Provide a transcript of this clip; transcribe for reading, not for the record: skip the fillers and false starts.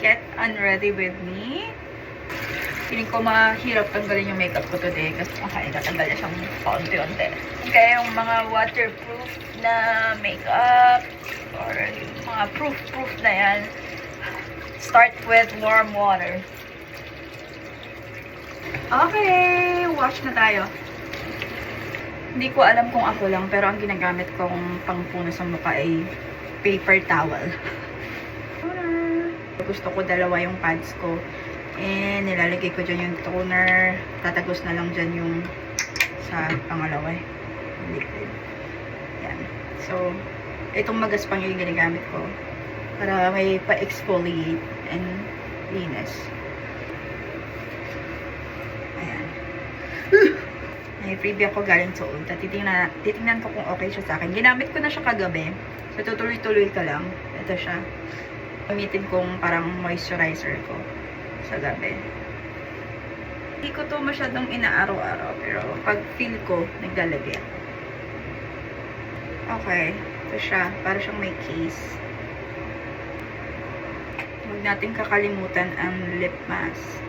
get unready with me. Feeling ko mahirap tanggalin yung makeup ko today kasi tatanggal na siyang paunti-unti. Okay, yung mga waterproof na makeup or yung mga proof na yan. Start with warm water. Okay, wash na tayo. Hindi ko alam kung ako lang, pero ang ginagamit kong pangpuno sa mukha ay paper towel. Gusto ko dalawa yung pads ko. And nilalagay ko dyan yung toner. Tatagos na lang dyan yung sa pangalawa liquid. Yan. So, itong magaspang yung ginagamit ko para may pa-exfoliate and linis. Ayan. May freebie ako galing sa Ulta. Titingnan ko kung okay siya sa akin. Ginamit ko na siya kagabi. So, tutuloy-tuloy ka lang. Ito siya. Gamitin kong parang moisturizer ko sa gabi. Hindi ko to masyadong inaaraw-araw, pero pag feel ko, naglalagay ako. Okay. Ito siya. Para siyang may case. Huwag natin kakalimutan ang lip mask.